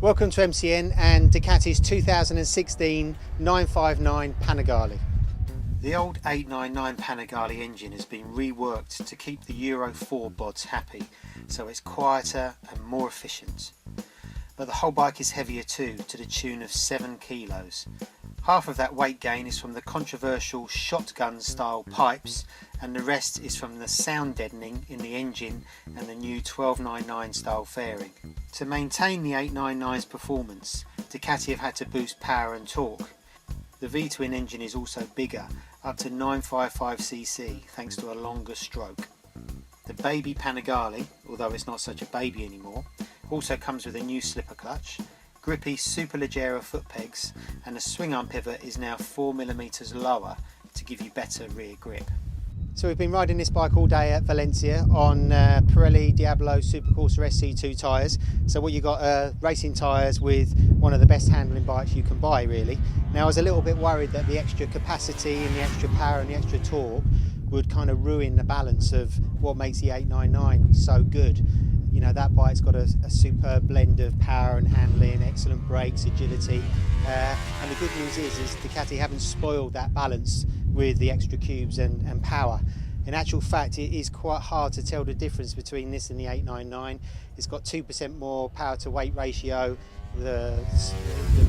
Welcome to MCN and Ducati's 2016 959 Panigale. The old 899 Panigale engine has been reworked to keep the Euro 4 bods happy, so it's quieter and more efficient. But the whole bike is heavier too, to the tune of 7 kilos. Half of that weight gain is from the controversial shotgun style pipes, and the rest is from the sound deadening in the engine and the new 1299 style fairing. To maintain the 899's performance, Ducati have had to boost power and torque. The V-twin engine is also bigger, up to 955cc, thanks to a longer stroke. The baby Panigale, although it's not such a baby anymore, also comes with a new slipper clutch, grippy Superleggera foot pegs, and the swing arm pivot is now 4mm lower to give you better rear grip. So we've been riding this bike all day at Valencia on Pirelli Diablo Supercorsa SC2 tyres. So what you got are racing tyres with one of the best handling bikes you can buy, really. Now I was a little bit worried that the extra capacity and the extra power and the extra torque would kind of ruin the balance of what makes the 899 so good. You know, that bike's got a superb blend of power and handling, excellent brakes, agility, and the good news is Ducati haven't spoiled that balance with the extra cubes and power. In actual fact, it is quite hard to tell the difference between this and the 899. It's got 2% more power to weight ratio, the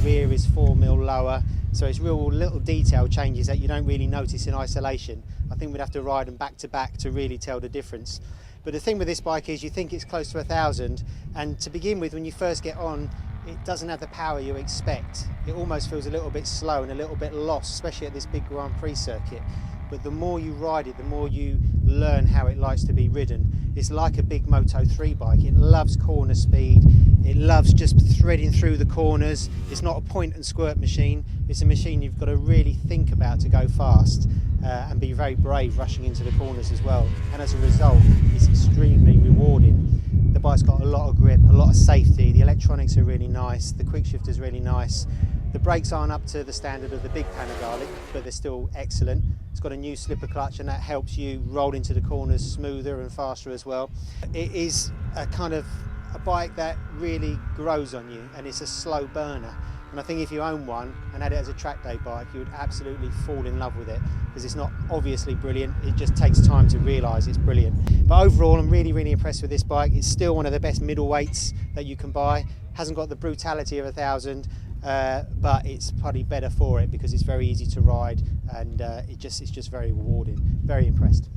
rear is 4mm lower, so it's real little detail changes that you don't really notice in isolation. I think we'd have to ride them back to back to really tell the difference. But the thing with this bike is you think it's close to 1,000, and to begin with, when you first get on, it doesn't have the power you expect. It almost feels a little bit slow and a little bit lost, especially at this big Grand Prix circuit. But the more you ride it, the more you learn how it likes to be ridden. It's like a big Moto3 bike. It loves corner speed. It loves just threading through the corners. It's not a point and squirt machine. It's a machine you've got to really think about to go fast and be very brave rushing into the corners as well. And as a result, it's extremely rewarding. The bike's got a lot of grip, a lot of safety. The electronics are really nice. The quick shifter's really nice. The brakes aren't up to the standard of the big Panigale, but they're still excellent. It's got a new slipper clutch, and that helps you roll into the corners smoother and faster as well. It is a kind of a bike that really grows on you, and it's a slow burner. And I think if you own one and had it as a track day bike, you would absolutely fall in love with it, because it's not obviously brilliant, it just takes time to realise it's brilliant. But overall, I'm really impressed with this bike. It's still one of the best middleweights that you can buy. Hasn't got the brutality of 1,000, but it's probably better for it because it's very easy to ride, and it's just very rewarding. Very impressed.